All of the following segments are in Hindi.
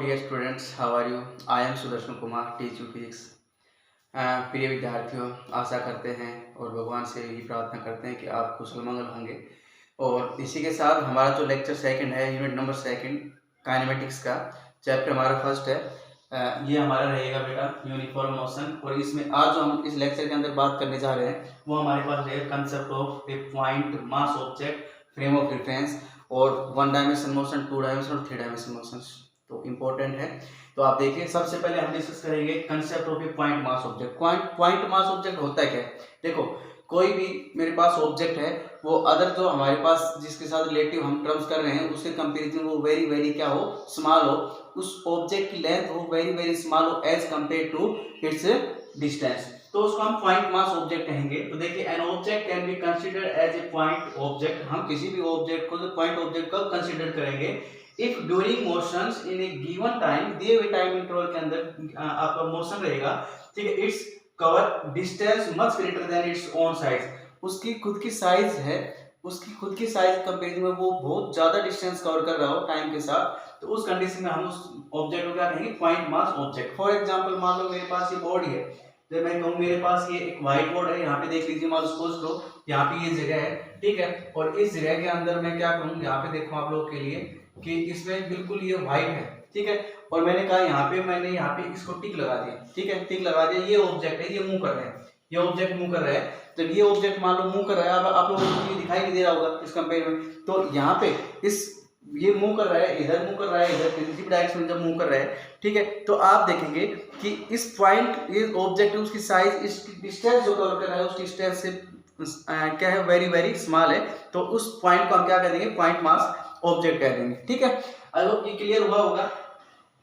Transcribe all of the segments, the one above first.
dear students, how are you? I am Sudarshan Kumar, teach you physics. प्रिय विद्यार्थियों, आशा करते हैं और भगवान से यही प्रार्थना करते हैं कि आप कुशल मंगल होंगे। और इसी के साथ हमारा जो लेक्चर सेकंड है, यूनिट नंबर सेकंड काइनेमेटिक्स का चैप्टर हमारा फर्स्ट है। ये हमारा रहेगा बेटा यूनिफॉर्म मोशन। और इसमें आज जो हम इस लेक्चर के अंदर बात करने जा रहे हैं वो हमारे पास रहेगा concept of A point mass object frame of reference और 1 डायमेंशन मोशन, 2 डायमेंशन और 3 डायमेंशन मोशन। तो इम्पोर्टेंट है। तो आप देखिए, सबसे पहले हम डिस्कस करेंगे concept of A point mass object. Point mass object होता है क्या? देखो, कोई भी मेरे पास ऑब्जेक्ट है, वो अदर जो हमारे पास जिसके साथ रिलेटिव हम टर्म्स कर रहे हैं उसके कंपेरिजन वो वेरी वेरी क्या हो, स्मॉल हो। उस ऑब्जेक्ट की लेंथ हो वेरी वेरी स्मॉल हो as compare to its distance, तो उसको हम पॉइंट मास ऑब्जेक्ट कहेंगे। तो देखिए, an object can be considered as a point object. हम किसी भी ऑब्जेक्ट को पॉइंट ऑब्जेक्ट कब कंसीडर करेंगे? If during motions in a given time, दिए हुए टाइम इंटरवल के अंदर आपका मोशन रहेगा, ठीक है, its cover distance much greater than its own size. उसकी खुद की साइज है, उसकी खुद की साइज कंपेरिजन में वो बहुत ज्यादा डिस्टेंस कवर कर रहा हो टाइम के साथ, तो उस कंडीशन में हम उस ऑब्जेक्ट को क्या कहेंगे? Point mass object. For example, मान लो मेरे पास ये बॉडी है, तो मैं कहूँ मेरे पास ये एक व्हाइट बोर्ड है, यहाँ पे देख लीजिए, मान सपोज करो यहाँ पे ये जगह है, ठीक है, और इस जगह के अंदर मैं क्या करूँ, यहाँ पे देखो आप लोग के लिए कि इसमें बिल्कुल ये व्हाइट है, ठीक है, और मैंने कहा मैंने यहाँ पे इसको टिक लगा दिया, ठीक है, टिक लगा दिया। ये ऑब्जेक्ट है, ये मूव कर रहा है, ये ऑब्जेक्ट मूव कर रहा है। तो ये ऑब्जेक्ट मान लो मूव कर रहा है, अब आप लोगों को ये दिखाई नहीं दे रहा होगा इस कंपेयर में। तो यहाँ पे ये मूव कर रहा है, इधर मूव कर रहा है, इधर किसी भी डायरेक्शन में जब मूव कर रहा है, ठीक है, तो आप देखेंगे कि इस पॉइंट, ये ऑब्जेक्ट उसकी साइज, इस डिस्टेंस जो कवर कर रहा है उस डिस्टेंस से क्या है, वेरी वेरी स्मॉल है। तो उस पॉइंट को हम क्या कह देंगे? पॉइंट मास ऑब्जेक्ट कह देंगे, ठीक है। आई होप ये क्लियर हुआ होगा,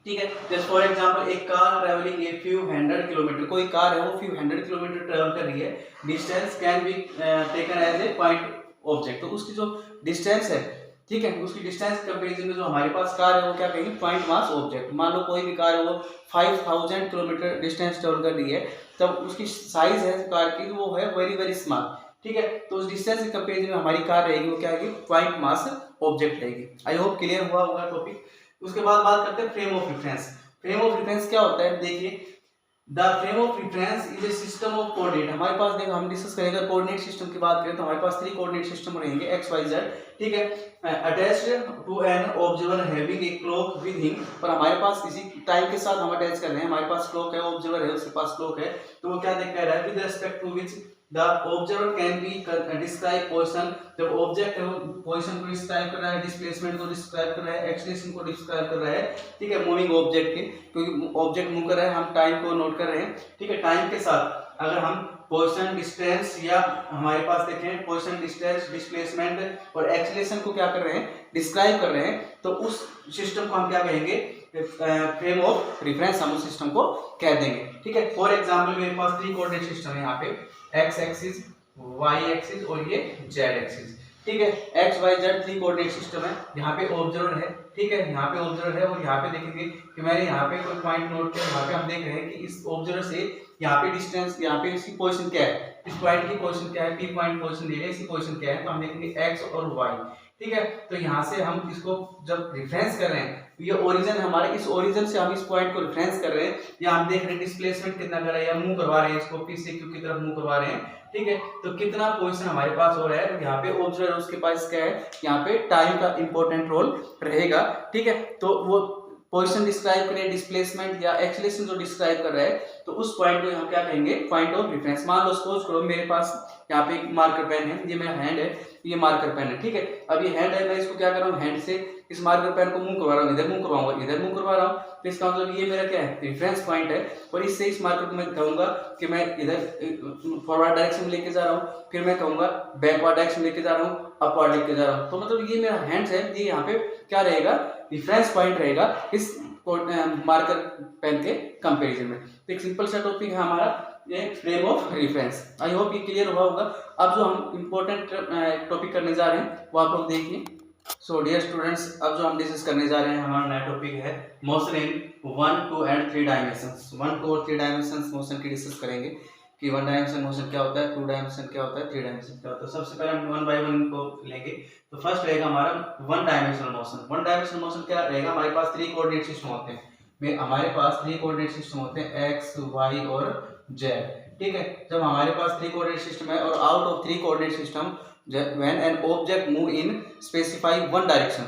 ठीक है। जस्ट फॉर एग्जांपल, एक car travelling a few 100 kilometre, कोई कार है वो फ्यू 100 किलोमीटर ट्रैवल कर रही है, distance can be taken as a point object. तो उसकी जो डिस्टेंस है, ठीक है, उसकी डिस्टेंस कंपैरिजन में जो हमारे पास कार है वो क्या कहेंगे? Point mass object. मान लो कोई भी कार है वो 5000 किलोमीटर डिस्टेंस ट्रैवल कर रही है, तब उसकी साइज है कार की, वो है वेरी वेरी स्मॉल, ठीक है। तो उस डिस्टेंस के कंपैरिजन में हमारी कार रहेगी वो क्या है? पॉइंट मास ऑब्जेक्ट रहेगी। आई होप क्लियर हुआ होगा टॉपिक। उसके बाद बात करते हैं frame of reference. Frame of reference क्या होता है? देखिए, the frame of reference is a system of coordinate. हमारे पास देखो, हम डिस्कस करेंगे कोऑर्डिनेट सिस्टम की बात करें तो हमारे पास 3 कोऑर्डिनेट सिस्टम रहेंगे, एक्स वाई जेड, ठीक है, attached to an observer having a clock with him. और हमारे पास इसी टाइम के साथ हम अटैच कर रहे हैं, हमारे पास क्लॉक है, ऑब्जर्वर है, उसके पास क्लॉक है, तो वो क्या देख रहा है? With respect to which the observer can be describe position. जब ऑब्जेक्ट है वो पोजीशन को डिस्क्राइब कर रहा है, डिस्प्लेसमेंट को डिस्क्राइब कर रहा है, एक्सीलरेशन को डिस्क्राइब कर रहा है, ठीक है, मूविंग ऑब्जेक्ट के, क्योंकि ऑब्जेक्ट मूव कर रहा है, हम टाइम को नोट कर रहे हैं, ठीक है। टाइम के साथ अगर हम पोजीशन, डिस्टेंस, या हमारे पास देखें पोजीशन, डिस्टेंस, डिस्प्लेसमेंट और एक्सीलरेशन को क्या कर रहे हैं? डिस्क्राइब कर रहे हैं, तो उस सिस्टम को हम क्या कहेंगे? फ्रेम ऑफ रेफरेंस हम उस सिस्टम को कह देंगे, ठीक है। फॉर एग्जांपल, मेरे पास 3 कोऑर्डिनेट सिस्टम है, यहाँ पे एक्स एक्सिस, वाई एक्सिस और ये जेड एक्सिस, ठीक है। X Y Z 3 coordinate system है। यहाँ पे ऑब्जर्वर है, ठीक है, यहाँ पे ऑब्जर्वर है, और यहाँ पे देखेंगे कि मैंने यहाँ पे कोई पॉइंट नोट किया, यहाँ पे हम देख रहे हैं कि इस ऑब्जर्वर से यहाँ पे डिस्टेंस, यहाँ पे इसकी पोजीशन क्या है, इस पॉइंट की पोजीशन क्या है, पी पॉइंट पोजीशन ले लिया, इसकी पोजीशन क्या है, तो हम देखेंगे एक्स और वाई, ठीक है। तो यहाँ से हम इसको जब रेफरेंस कर रहे हैं, ये ओरिजिन हमारे, इस ओरिजिन से हम इस पॉइंट को रेफरेंस कर रहे हैं, या हम देख रहे हैं डिस्प्लेसमेंट कितना कर रहा है, या मूव करवा रहे हैं इसको पी से क्यू की तरफ मूव करवा रहे हैं, ठीक है। तो कितना पोजीशन हमारे पास हो रहा है, यहाँ पे ऑब्जर्वर उसके पास क्या है, यहाँ पे टाइम का इंपॉर्टेंट रोल रहेगा, ठीक है। तो वो पोजीशन डिस्क्राइब करे, डिस्प्लेसमेंट या एक्सीलरेशन जो डिस्क्राइब कर रहा है, तो उस पॉइंट को हम क्या कहेंगे? Point of reference. मान लो सपोज करो मेरे पास यहाँ पे एक मार्कर पेन है, ये मेरा हैंड है, ये मार्कर पेन है, ठीक है। अब ये हैंड है, मैं इसको क्या कर रहा हूँ? हैंड से इस मार्कर पेन को मूव करवा रहा हूँ, इधर मूव करवाऊंगा, इधर मूव करवा रहा हूँ, तो इसका मतलब ये मेरा क्या है? रेफरेंस पॉइंट है। और इससे इस मार्कर को मैं कहूंगा कि मैं इधर फॉरवर्ड डायरेक्शन में लेके जा रहा हूँ, फिर मैं कहूंगा बैकवर्ड डायरेक्शन लेके जा रहा हूँ, अपवर्ड लेके जा रहा हूँ। तो मतलब ये मेरा हैंड्स है, ये यहाँ पे क्या रहेगा? रेफरेंस पॉइंट रहेगा इस मार्कर पेन के कंपैरिजन में। तो एक सिंपल सा टॉपिक है हमारा ये frame of reference. I hope ये क्लियर हुआ होगा। अब जो हम इम्पोर्टेंट टॉपिक करने जा रहे हैं वो आप लोग देखिए। सो डियर स्टूडेंट्स, अब जो हम डिस्कस करने जा रहे हैं, हमारा नया टॉपिक है मोशन इन 1, 2 एंड 3 डायमेंशंस। 1, 2 और 3 डायमेंशंस मोशन की डिस्कस करेंगे। कि वन डायमेंशन मोशन क्या होता है, टू डायमेंशन क्या होता है, थ्री डायमेंशन क्या होता है। सबसे पहले हम वन बाय वन इनको लेंगे। तो फर्स्ट रहेगा हमारा one dimensional motion. One dimensional motion क्या रहेगा, हमारे पास थ्री कोऑर्डिनेट सिस्टम होते हैं। हमारे पास थ्री कोऑर्डिनेट सिस्टम होते हैं, एक्स वाई और जेड। ठीक है, जब हमारे पास थ्री कोऑर्डिनेट सिस्टम है और out of three coordinate system when an object move in specify one direction,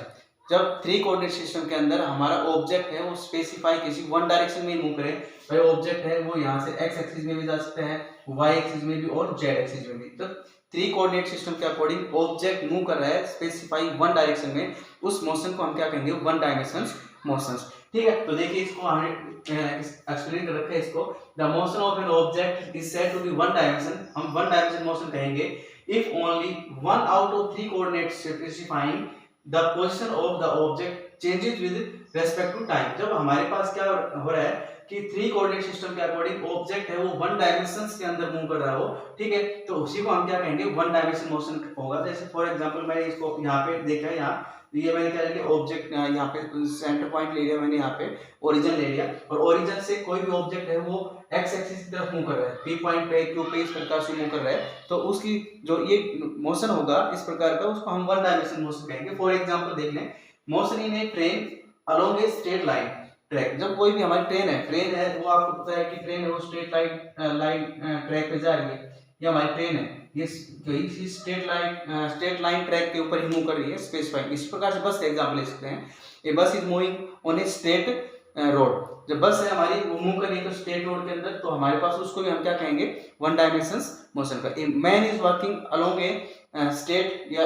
जब थ्री कोऑर्डिनेट सिस्टम के अंदर हमारा ऑब्जेक्ट है वो स्पेसिफाई किसी वन डायरेक्शन में मूव करे, भाई ऑब्जेक्ट है वो यहाँ से एक्स एक्सिस में भी जा सकता है, वाई एक्सिस में भी और जेड एक्सिस में भी। तो थ्री कोऑर्डिनेट सिस्टम के अकॉर्डिंग ऑब्जेक्ट मूव कर रहा है स्पेसिफाई वन डायरेक्शन में, उस मोशन को हम क्या कहेंगे, वन डायमेंशन मोशन। ठीक है, तो देखिए इसको हमने एक्सप्लेन कर रखा है इसको, the motion of an object is said to be one dimension, हम वन डायमेंशन मोशन कहेंगे if only one out of three coordinates specifying the position of the object changes with respect to time. जब हमारे पास क्या हो रहा है कि थ्री कोऑर्डिनेट सिस्टम के अकॉर्डिंग ऑब्जेक्ट है वो वन डायमेंशंस के अंदर मूव कर रहा हो, ठीक है, तो उसी को हम क्या कहेंगे, वन डायमेंशन मोशन होगा। जैसे फॉर एग्जांपल मैंने इसको यहाँ पे देखा है, यहाँ ये मैंने क्या लिया, ऑब्जेक्ट यहाँ पे सेंटर पॉइंट ले लिया मैंने, यहाँ पे ओरिजिन ले लिया, और ओरिजिन से कोई भी ऑब्जेक्ट है वो एक्स एक्सिस की तरफ मूव कर रहा है, पी पॉइंट पे क्यू पे इस प्रकार से मूव कर रहा है, तो उसकी जो ये मोशन होगा इस प्रकार का, उसको हम वन डायमेंशन मोशन कहेंगे। फॉर एग्जांपल देख लें, motion in A train along a straight line track. जब कोई भी हमारी ट्रेन है वो आपको पता है कि ट्रेन है वो स्ट्रेट लाइन ट्रैक पे जा रही है, ये हमारी ट्रेन है, ये स्ट्रेट लाइन ट्रैक के ऊपर ही मूव कर रही है स्पेसिफाइड। इस प्रकार से बस का एग्जांपल ले सकते हैं, ए बस is moving on a straight road. जब बस है हमारी वो मूव कर रही है तो स्ट्रेट रोड के अंदर, तो हमारे पास उसको भी हम क्या कहेंगे, वन डायमेंशन मोशन का। A man is working along a straight या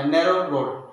नैरो रोड,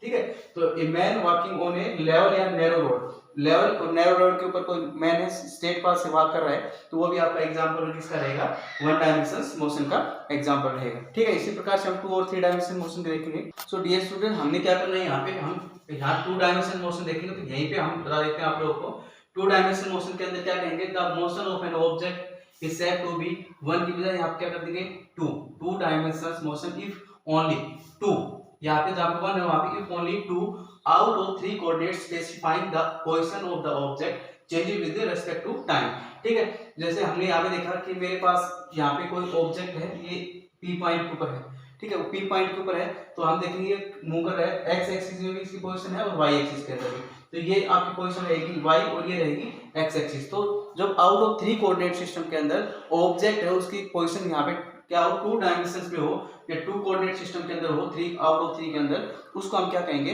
ठीक है, तो a man working on A level या नैरो रोड, लेवल और नैरो रोड के ऊपर कोई मैन है स्ट्रेट पाथ से वॉक कर रहा है, तो वो भी आपका एग्जांपल किसका रहेगा, वन डायमेंशन मोशन का एग्जांपल रहेगा। ठीक है, इसी प्रकार से हम टू और थ्री डायमेंशन मोशन देखेंगे। सो डियर स्टूडेंट, हमने क्या करना है, यहाँ पे हम यहाँ टू डायमेंशन मोशन देखेंगे, तो यहीं पे हम बता देते हैं आप लोगों को, टू डायमेंशन मोशन के अंदर क्या कहेंगे, the motion of an object is said to be one की बजाय यहाँ क्या कर देंगे, two dimension motion if only two, यहाँ पे जहाँ पे वन है वहाँ पे if only two out of three coordinates specifying the position of the object changes with respect to time. ठीक है, जैसे हमने यहाँ पे देखा कि मेरे पास यहाँ पे कोई ऑब्जेक्ट है, ये पी पॉइंट के ऊपर है, ठीक है, वो पी पॉइंट के ऊपर है, तो हम देखेंगे मूव कर रहा है, एक्स एक्सिस में भी इसकी पोजीशन है और वाई एक्सिस के अंदर भी, तो ये आपकी पोजीशन रहेगी वाई और ये रहेगी एक्स एक्सिस। तो जब out of three coordinate system के अंदर ऑब्जेक्ट है उसकी पोजीशन यहाँ पे क्या हो, टू डायमेंशंस में हो या टू कोऑर्डिनेट सिस्टम के अंदर हो, थ्री आउट ऑफ थ्री के अंदर, उसको हम क्या कहेंगे,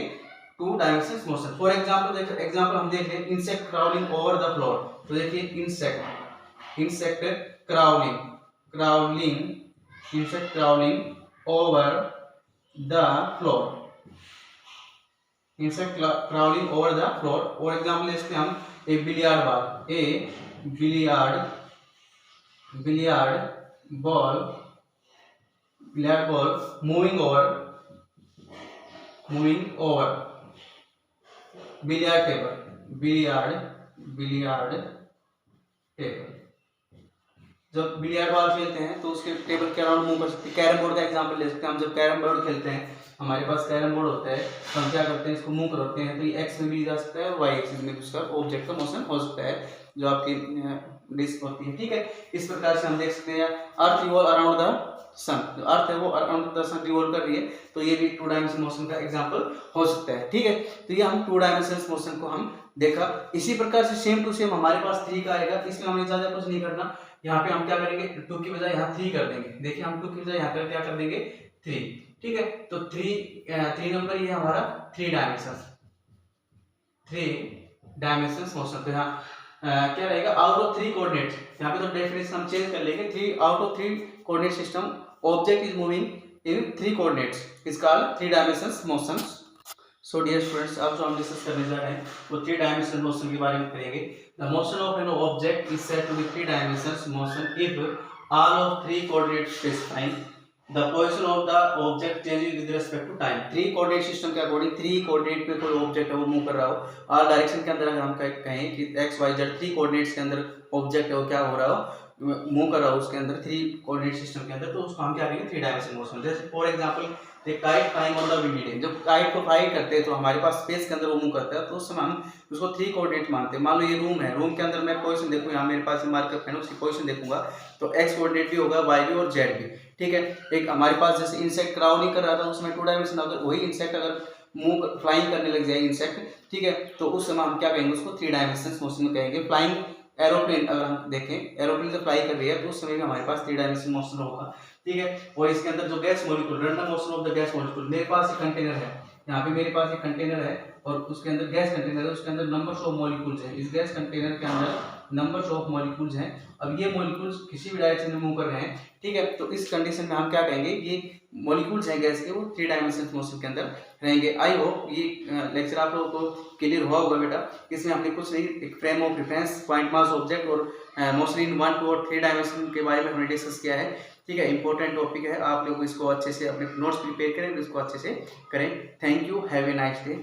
two dimensional motion. For example हम देख लें, insect crawling over the floor, तो देखिए insect crawling over the floor, और एग्जांपल इसके हम a billiard ball moving over billiard table. जब बिलियर्ड बॉल खेलते हैं तो उसके टेबल के अराउंड मूव कर सकते हैं। कैरम बोर्ड का एग्जांपल ले सकते हैं, हम जब कैरम बोर्ड खेलते हैं, हमारे पास कैरम बोर्ड होता है, तो हम क्या करते हैं, इसको मूव करते हैं, तो ये एक्स में भी जा सकता है और वाई एक्सिस में भी उसका ऑब्जेक्ट का मोशन हो सकता है, जो आपकी डिस्क होती है। ठीक है, इस प्रकार से हम देख सकते हैं, अर्थ रिवॉल्व अराउंड द सन, जो अर्थ है वो अराउंड द सन रिवॉल्व कर रही है, तो ये भी टू डायमेंशन मोशन का एग्जांपल हो सकता है। ठीक है, तो ये हम टू डायमेंशन मोशन को हम देखा। इसी प्रकार से सेम टू सेम हमारे पास थ्री का आएगा, तो इसमें हमें ज्यादा कुछ नहीं करना, यहाँ पे हम क्या करेंगे, टू की बजाय यहाँ थ्री कर देंगे। देखिए हम टू की बजाय यहाँ क्या कर देंगे, थ्री। ठीक है, तो थ्री नंबर ये हमारा थ्री डायमेंशन मोशन। तो यहाँ क्या रहेगा, आउट ऑफ थ्री कोऑर्डिनेट्स, यहाँ पे तो डेफिनेशन हम चेंज कर लेंगे, three out of three coordinate system object is moving in three coordinates is called three dimension motion. So dear students, अब जो हम डिस्कस करने जा रहे हैं वो थ्री डायमेंशनल मोशन के बारे में करेंगे। The motion of an object is said to be three dimensional motion if all of three coordinates specifying the position of the object changes with respect to time. Three coordinate system के अकॉर्डिंग थ्री कोऑर्डिनेट में कोई ऑब्जेक्ट है वो मूव कर रहा हो, और डायरेक्शन के अंदर अगर हम कहें कि x Y z three coordinates के अंदर ऑब्जेक्ट है वो क्या हो रहा हो, मूव कर रहा हो उसके अंदर, 3 कोऑर्डिनेट सिस्टम के अंदर, तो उसको हम क्या कहेंगे 3 डायमेंशन मोशन। जैसे फॉर एग्जांपल एक kite flying on the windy day, जब काइट को फ्लाई करते हैं तो हमारे पास स्पेस के अंदर वो मूव करता है, तो उस समय हम उसको 3 कोऑर्डिनेट मानते हैं। मान लो ये रूम है, रूम के अंदर मैं पोजीशन देखूं, यहाँ मेरे पास मार्कर पेन, उसकी पोजीशन देखूंगा तो एक्स कोऑर्डिनेट भी होगा, वाई भी और जेड भी, ठीक है। एक हमारे पास जैसे इंसेक्ट क्राउल नहीं कर रहा था उसमें 2 डायमेंशन, अगर वही इंसेक्ट अगर मूव फ्लाइंग करने लग जाए इंसेक्ट, ठीक है, तो उस समय हम क्या कहेंगे उसको 3 डायमेंशन मोशन में कहेंगे। फ्लाइंग एरोप्लेन अगर हम देखें, एरोप्लेन जब फ्लाई कर रही है तो उस समय भी हमारे पास 3 डायमेंशन मोशन होगा, ठीक है। और इसके अंदर जो gas molecule, random motion of the gas molecule, मेरे पास एक कंटेनर है, यहाँ पे मेरे पास एक कंटेनर है और उसके अंदर गैस कंटेनर है, उसके अंदर नंबर्स ऑफ मॉलिक्यूल्स हैं, इस गैस कंटेनर के अंदर नंबर्स ऑफ मॉलिक्यूल्स हैं। अब ये मॉलिक्यूल्स किसी भी डायरेक्शन में मूव कर रहे हैं, ठीक है, तो इस कंडीशन में हम क्या कहेंगे, ये मॉलिक्यूल्स हैं गैस के, वो 3 डायमेंशन मोशन के अंदर रहेंगे। आई होप ये लेक्चर आप लोगों को क्लियर हुआ होगा बेटा। इसमें हमने कुछ नहीं, एक frame of reference, point mass object और मोशन इन 1, 2 और 3 डायमेंशन के बारे में हमने डिस्कस किया है, ठीक है। इंपॉर्टेंट टॉपिक है, आप लोग इसको अच्छे से अपने नोट्स प्रिपेयर करें, इसको अच्छे से करें। Thank you, have a nice day.